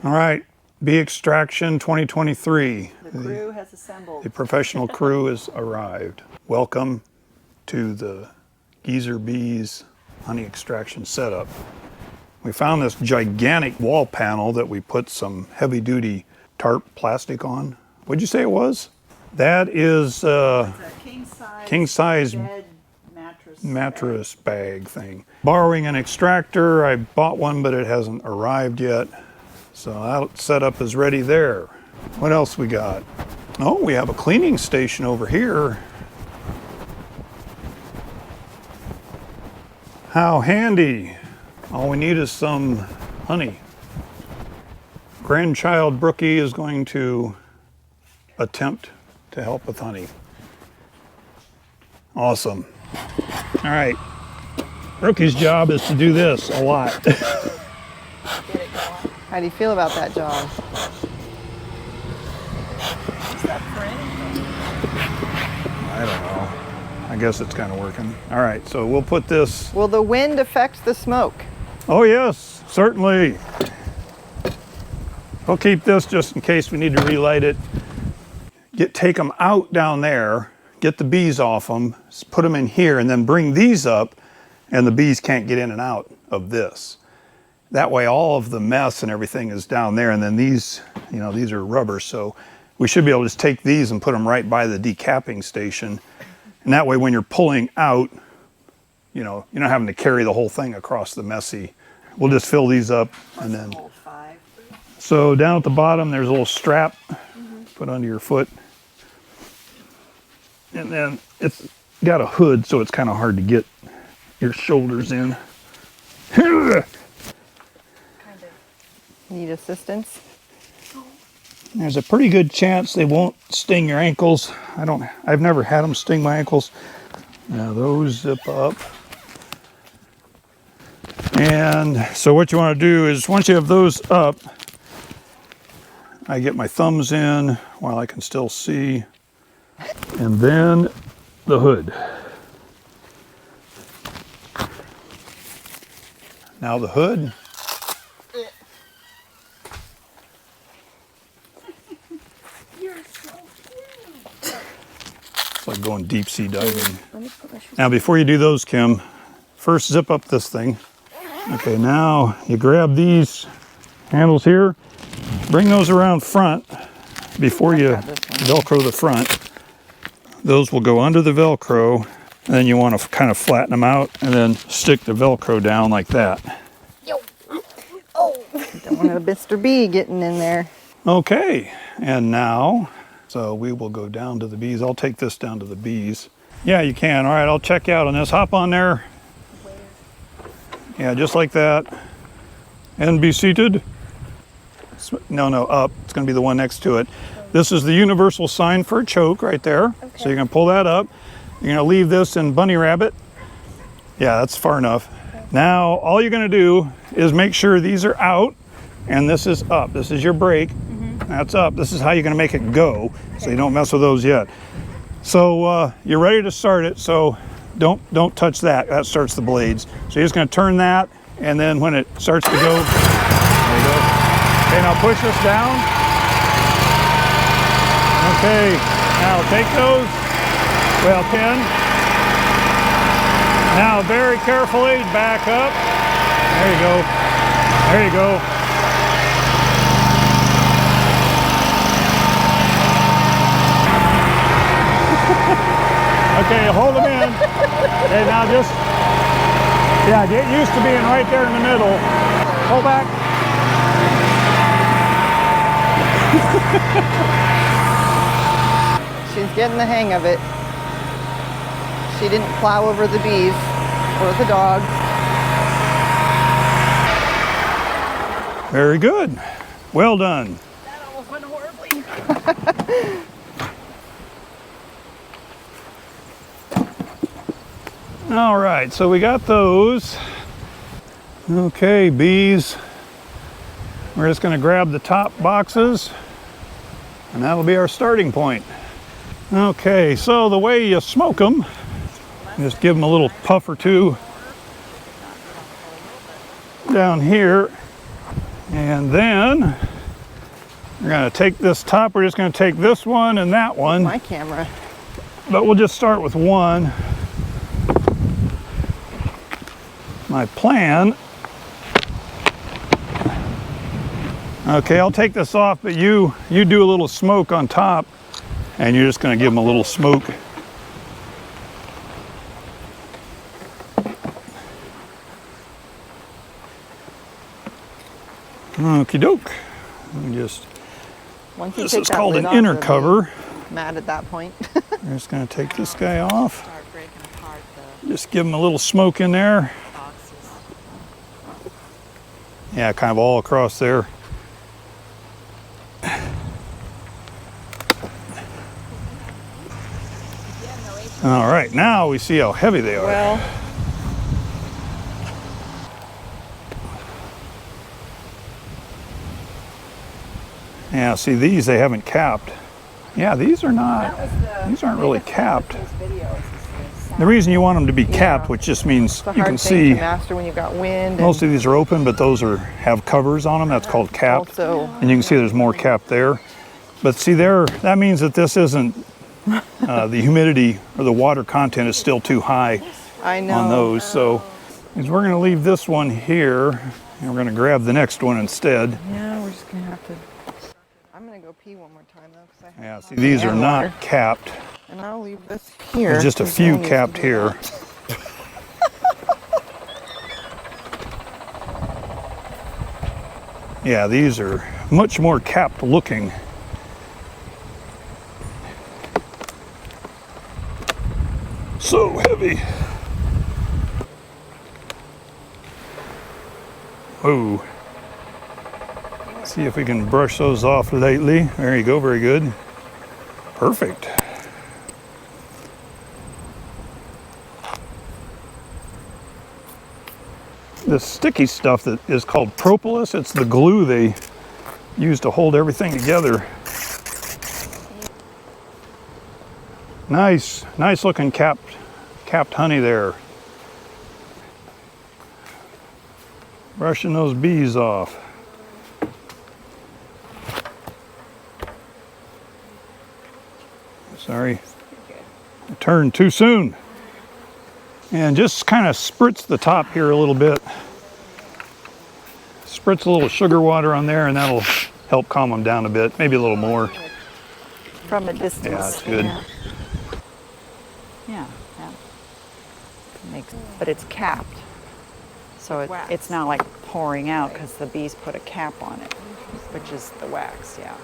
All right, bee extraction 2023. The crew has assembled. The professional crew has arrived. Welcome to the Geezer Bees honey extraction setup. We found this gigantic wall panel that we put some heavy duty tarp plastic on. What'd you say it was? That is It's a king size bed mattress bag thing. Borrowing an extractor, I bought one but it hasn't arrived yet. So that setup is ready there. What else we got? Oh, we have a cleaning station over here. How handy. All we need is some honey. Grandchild Brookie is going to attempt to help with honey. Awesome. All right. Brookie's job is to do this a lot. How do you feel about that job? Is that print? I don't know. I guess it's kind of working. All right, so we'll put this. Will the wind affect the smoke? Oh yes, certainly. We'll keep this just in case we need to relight it. Take them out down there, get the bees off them, put them in here, and then bring these up, and the bees can't get in and out of this. That way all of the mess and everything is down there, and then these, you know, these are rubber, so we should be able to just take these and put them right by the decapping station. And that way when you're pulling out, you know, you're not having to carry the whole thing across the messy. We'll just fill these up and then. So down at the bottom there's a little strap, put under your foot. And then it's got a hood, so it's kind of hard to get your shoulders in. Need assistance? There's a pretty good chance they won't sting your ankles. I've never had them sting my ankles. Now those zip up. And so what you want to do is once you have those up, I get my thumbs in while I can still see. And then the hood. Now the hood. Like going deep sea diving. Now before you do those, Kim, first zip up this thing. Okay, now you grab these handles here, bring those around front before you Velcro the front. Those will go under the Velcro, and then you want to kind of flatten them out and then stick the Velcro down like that. Oh! Don't want a Mr. B getting in there. Okay, and now, so we will go down to the bees. I'll take this down to the bees. Yeah, you can. All right, I'll check you out on this. Hop on there. Yeah, just like that. And be seated. No, up. It's going to be the one next to it. This is the universal sign for a choke right there. Okay. So you're going to pull that up. You're going to leave this in bunny rabbit. Yeah, that's far enough. Okay. Now, all you're going to do is make sure these are out and this is up. This is your brake. That's up. This is how you're going to make it go. Okay. So you don't mess with those yet. So you're ready to start it. So don't touch that. That starts the blades. So you're just going to turn that, and then when it starts to go, there you go. Okay, now push this down. Okay, now take those. Well, pin. Now very carefully back up. There you go. There you go. Okay, hold them in. Okay, now just, yeah, get used to being right there in the middle. Pull back. She's getting the hang of it. She didn't plow over the bees or the dog. Very good. Well done. That almost went horribly. All right, so we got those. Okay, bees. We're just going to grab the top boxes, and that'll be our starting point. Okay, so the way you smoke them, just give them a little puff or two down here. And then we're going to take this top. We're just going to take this one and that one. My camera. But we'll just start with one. My plan. Okay, I'll take this off, but you do a little smoke on top, and you're just going to give them a little smoke. Okie doke. Just Once you this take is that called lid an off, inner it'll be cover. Mad at that point. I'm just going to take this guy off. Start breaking apart the Just give them a little smoke in there. boxes. Yeah, kind of all across there. All right, now we see how heavy they are. Well, Yeah, see these they haven't capped. Yeah, these are not, these aren't really capped. The reason you want them to be capped, which just means it's a you hard can thing see to master when you've got wind. most of these are open, but those have covers on them. That's called capped. Also, And you can see there's more cap there. But see there, that means that this isn't, the humidity or the water content is still too high I know. on those. So we're going to leave this one here and we're going to grab the next one instead. Yeah, we're just gonna have to. I'm gonna go pee one more time though, because I Yeah, have. see these are not capped. And I'll leave this here. There's just a 'cause few Bill needs to capped do here. that. Yeah, these are much more capped looking. So heavy. Whoa. See if we can brush those off lightly. There you go, very good. Perfect. This sticky stuff that is called propolis, it's the glue they use to hold everything together. Nice looking capped honey there. Brushing those bees off. Sorry, I turned too soon. And just kind of spritz the top here a little bit. Spritz a little sugar water on there and that'll help calm them down a bit, maybe a little more. From a distance. Yeah, that's good. Yeah, that makes, but it's capped. So it's not like pouring out because the bees put a cap on it, which is the wax, yeah.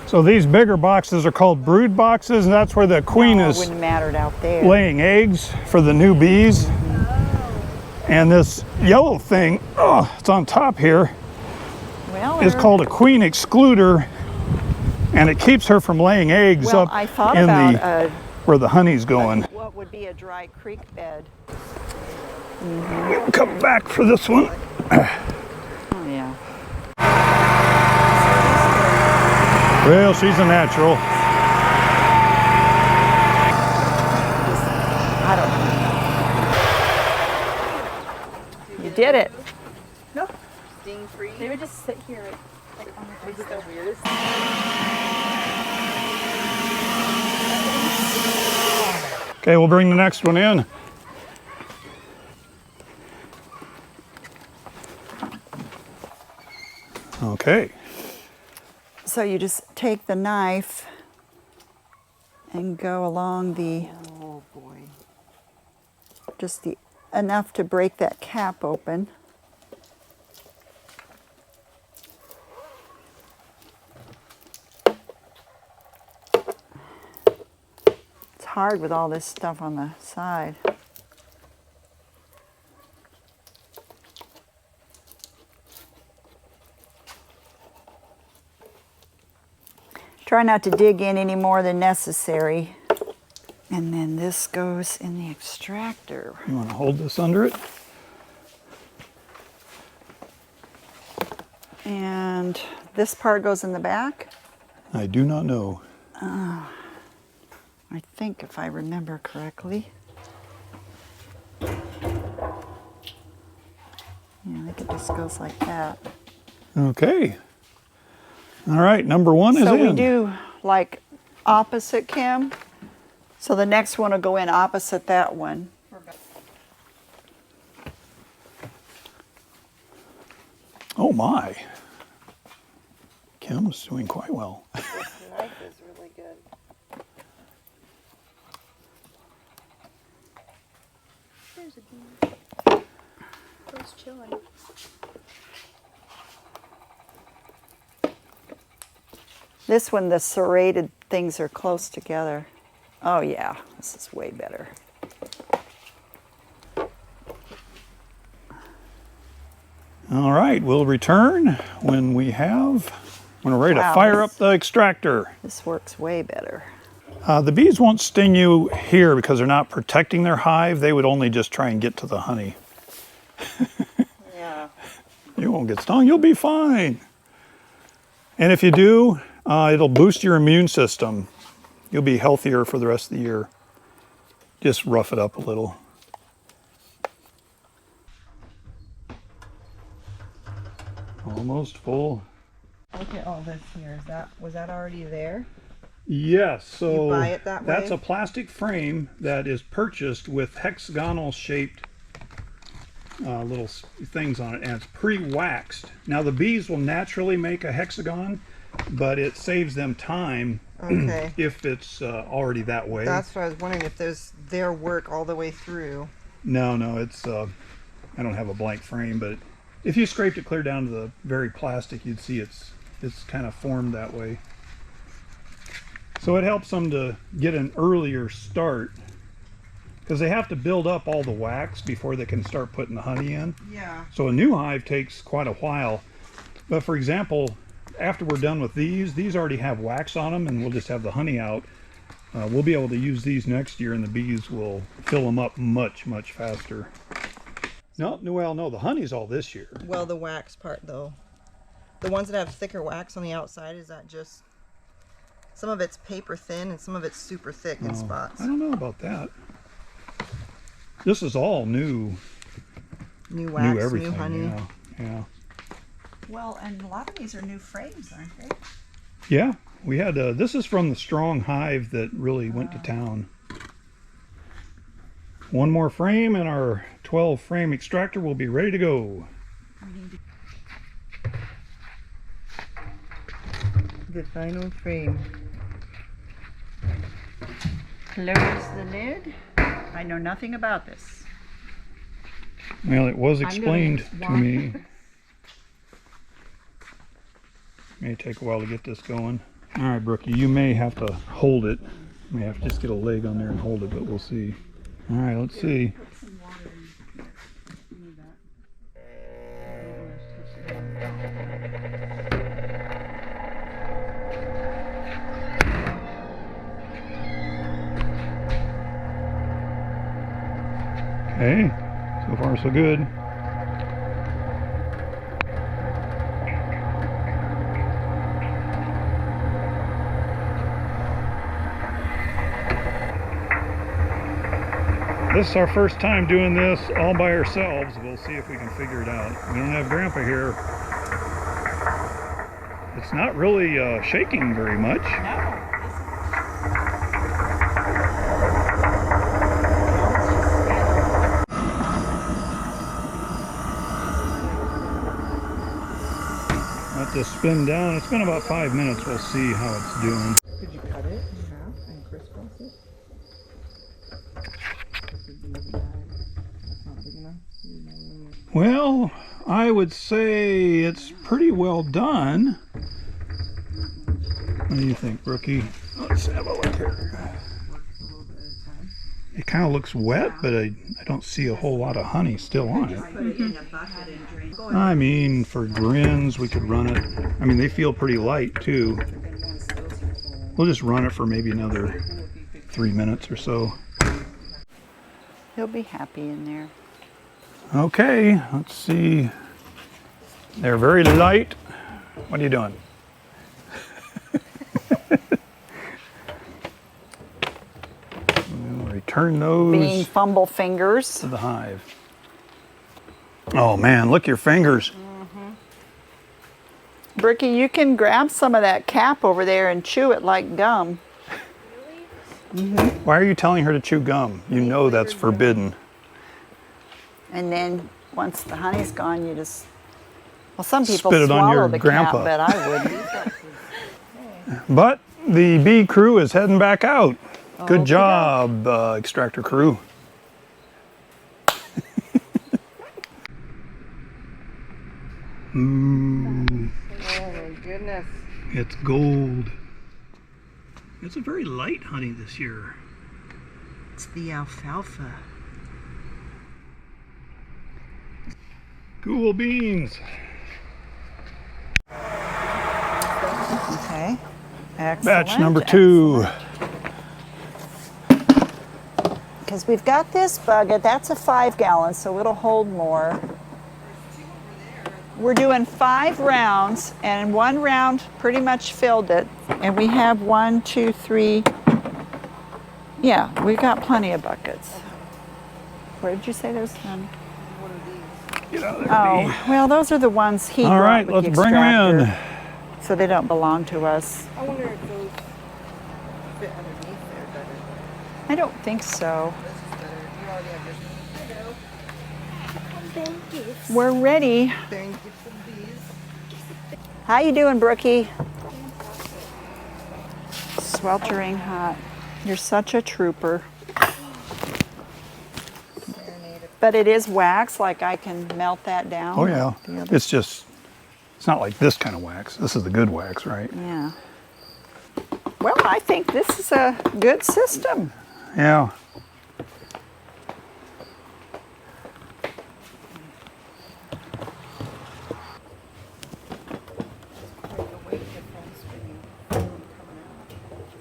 So these bigger boxes are called brood boxes, and that's where the queen No, it is wouldn't mattered out there. laying eggs for the new bees. And this yellow thing, it's on top here, Well, is called a queen excluder, and it keeps her from laying eggs well, up I thought in about the where the honey's going. what would be a dry creek bed. We'll come back for this one. Oh, yeah. Well, she's a natural. I don't know. You did it. No, sting free. They would just sit here. This is the weirdest. Okay, we'll bring the next one in. Okay. So you just take the knife and go along the, Oh boy. just the enough to break that cap open. It's hard with all this stuff on the side. Try not to dig in any more than necessary. And then this goes in the extractor. You want to hold this under it? And this part goes in the back. I do not know. I I think, if I remember correctly. Yeah, I think it just goes like that. Okay. All right, number 1 is in. So we do like opposite, Kim. So the next one will go in opposite that one. Oh my. Kim's doing quite well. This knife is really good. There's a bee. Bro's chilling. This one, the serrated things are close together. Oh yeah, this is way better. All right, we'll return when we're ready to Wow, fire this- up the extractor. This works way better. The bees won't sting you here because they're not protecting their hive. They would only just try and get to the honey. Yeah. You won't get stung, you'll be fine. And if you do, it'll boost your immune system. You'll be healthier for the rest of the year. Just rough it up a little. Almost full. Look at all this here. Was that already there? Yes, so You buy it that that's way? a plastic frame that is purchased with hexagonal shaped little things on it, and it's pre-waxed. Now the bees will naturally make a hexagon, but it saves them time Okay. if it's already that way. That's what I was wondering, if there's their work all the way through. No, it's I don't have a blank frame, but if you scraped it clear down to the very plastic, you'd see it's kind of formed that way. So it helps them to get an earlier start because they have to build up all the wax before they can start putting the honey in. Yeah. So a new hive takes quite a while. But for example, after we're done with these already have wax on them, and we'll just have the honey out. We'll be able to use these next year, and the bees will fill them up much, much faster. No, the honey's all this year. Well, the wax part though. The ones that have thicker wax on the outside, is that just... Some of it's paper thin and some of it's super thick in spots. I don't know about that. This is all new. New wax, New everything. new honey. Yeah. Well, and a lot of these are new frames, aren't they? Yeah, we had, this is from the strong hive that really went to town. One more frame and our 12 frame extractor will be ready to go. The final frame. Close the lid. I know nothing about this. Well, it was I'm gonna explained to walk. me. May take a while to get this going. All right, Brookie, you may have to hold it. You may have to just get a leg on there and hold it, but we'll see. All right, let's see. Hey, so far so good. This is our first time doing this all by ourselves. We'll see if we can figure it out. We don't have Grandpa here. It's not really shaking very much. Let this spin down. It's been about 5 minutes. We'll see how it's doing. Could you cut it in half and crisscross it? That's not big enough. Well, I would say it's pretty well done. What do you think, Brookie? Let's have a look here. It kind of looks wet, but I don't see a whole lot of honey still on it. Put it in a bucket and drink. I mean, for grins, we could run it. I mean, they feel pretty light, too. We'll just run it for maybe another 3 minutes or so. He'll be happy in there. Okay, let's see. They're very light. What are you doing? return those being fumble fingers. to the hive. Oh man, look at your fingers. Bricky, you can grab some of that cap over there and chew it like gum. Why are you telling her to chew gum? You know that's forbidden. And then once the honey's gone, you just, well, some people Spit it on your swallow the grandpa. cap, but I wouldn't. But the bee crew is heading back out. Good Okey-doke. job, extractor crew. Ooh, Oh my goodness. it's gold. It's a very light honey this year. It's the alfalfa. Cool beans. Okay. Excellent. Batch number 2. Because we've got this bucket, that's a 5-gallon, so it'll hold more. We're doing 5 rounds, and 1 round pretty much filled it. And we have 1, 2, 3. Yeah, we've got plenty of buckets. Where did you say there's none? Get out of there, Oh, bee. well, those are the ones he All brought right, with let's the bring them in. extractor, so they don't belong to us. I wonder if those fit underneath there better. I don't think so. This is better. You already have this. Thank you. We're ready. Thank you for these. How you doing, Brookie? Sweltering hot. You're such a trooper. But it is wax, like I can melt that down. Oh yeah, The other- it's just, it's not like this kind of wax. This is the good wax, right? Yeah. Well, I think this is a good system. Yeah.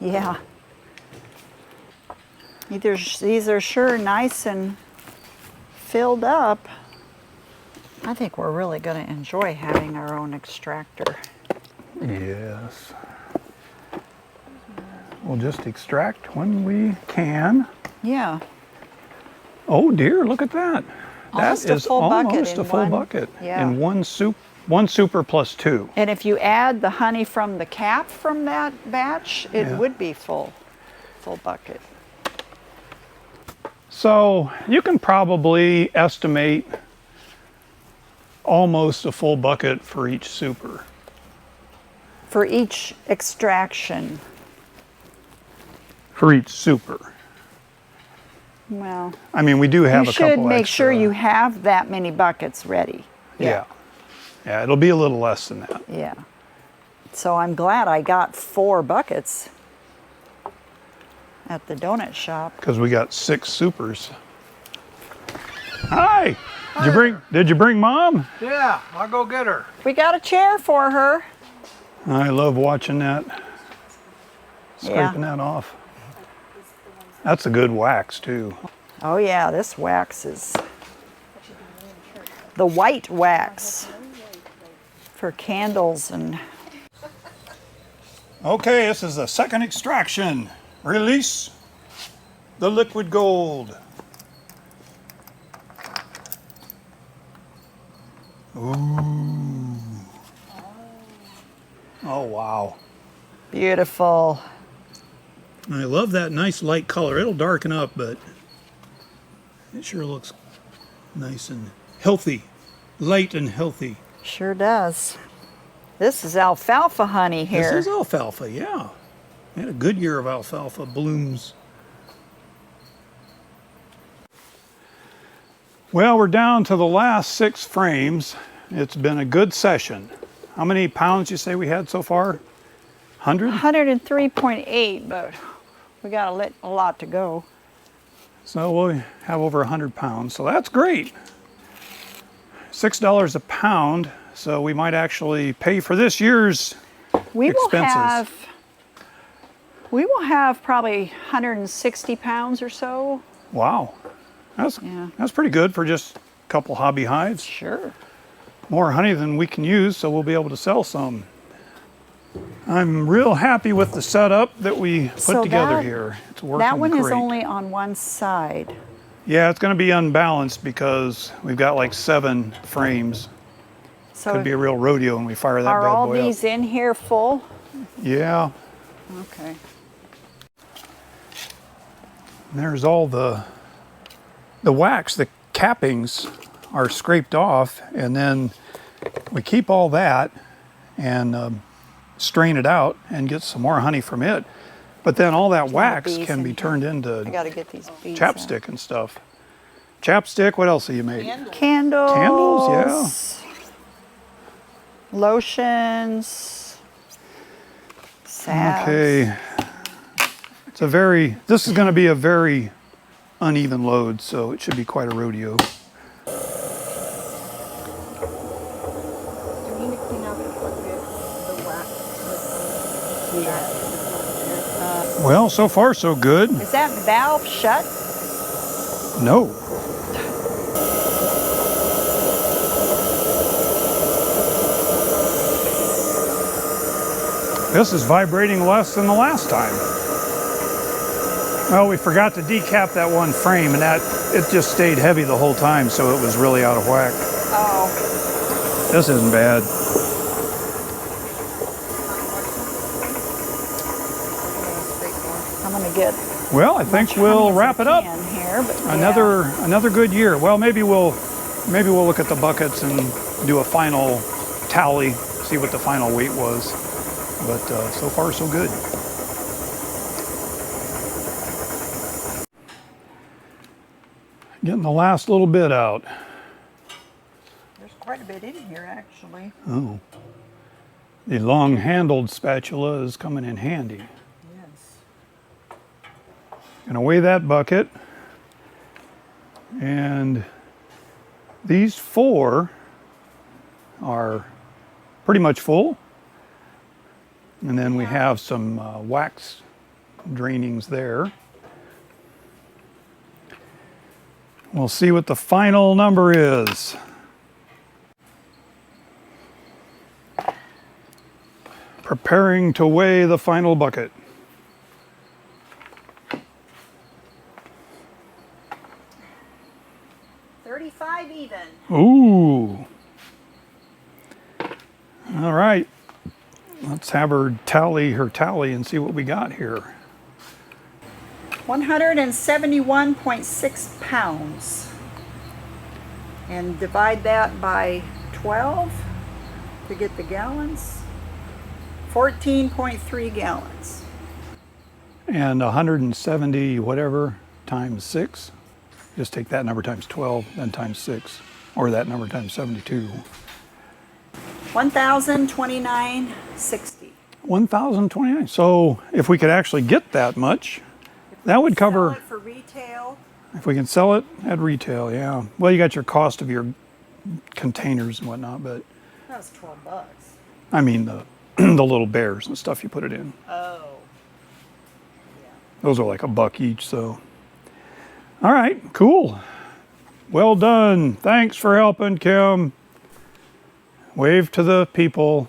Yeah. These are sure nice and filled up. I think we're really going to enjoy having our own extractor. Yes. We'll just extract when we can. Yeah. Oh dear, look at that. Almost That a is full bucket almost in a full one- bucket. yeah. In one super plus 2. And if you add the honey from the cap from that batch, it Yeah. would be full bucket. So you can probably estimate almost a full bucket for each super. For each extraction. For each super. Well, I mean, we do have you a couple should make sure extra. you have that many buckets ready. Yeah. Yeah, it'll be a little less than that. Yeah. So I'm glad I got 4 buckets at the donut shop. Because we got 6 supers. Hi! Did you bring Mom? Yeah, I'll go get her. We got a chair for her. I love watching that. Yeah. Scraping that off. That's a good wax too. Oh yeah, this wax is the white wax for candles and Okay, this is the second extraction. Release the liquid gold. Ooh. Oh wow. beautiful. I love that nice light color. It'll darken up, but it sure looks nice and healthy. Light and healthy. Sure does. This is alfalfa honey here. This is alfalfa, yeah. We had a good year of alfalfa blooms. Well, we're down to the last 6 frames. It's been a good session. How many pounds you say we had so far? 100? 103.8, but we got a lot to go. So we'll have over 100 pounds, so that's great. $6 a pound, so we might actually pay for this year's We expenses. will have probably 160 pounds or so. Wow, Yeah. that's pretty good for just a couple hobby hives. Sure. More honey than we can use, so we'll be able to sell some. I'm real happy with the setup that we put So together that- here. It's working That one is great. only on one side. Yeah, it's going to be unbalanced because we've got like 7 frames. So Could be a real rodeo when we fire that are bad all boy up. these in here full? Yeah, Okay. and there's all the wax. The cappings are scraped off, and then we keep all that and strain it out and get some more honey from it. But then all that wax bees can in be here. turned I into gotta get these beads out. chapstick and stuff. Chapstick, what else have you made? Candles. Candles, Lotions. Salves. Okay. This is going to be a very uneven load, so it should be quite a rodeo. Do we need to clean out the wax? Well, so far so good. Is that valve shut? No. This is vibrating less than the last time. Well, we forgot to decap that one frame, and it just stayed heavy the whole time, so it was really out of whack. Oh, This isn't bad. I'm gonna get Well, I think we'll wrap it up. here, but yeah. Another good year. Well, maybe we'll look at the buckets and do a final tally, see what the final weight was. But so far so good. Getting the last little bit out. There's quite a bit in here, actually. Oh, the long-handled spatula is coming in handy. Yes. Gonna weigh that bucket, and these 4 are pretty much full. And then we have some wax drainings there. We'll see what the final number is. Preparing to weigh the final bucket. 35 even. Ooh. All right. Let's have her tally and see what we got here. 171.6 pounds. And divide that by 12 to get the gallons. 14.3 gallons. And 170 whatever times 6. Just take that number times 12, then times 6. Or that number times 72. 1,029.60. 1,029. So if we could actually get that much, that would cover, Sell it for retail. if we can sell it at retail, yeah. Well, you got your cost of your containers and whatnot, but That was $12. I mean the the little bears and stuff you put it in. Oh. Those are like $1 each, so. All right, cool. Well done. Thanks for helping, Kim. Wave to the people.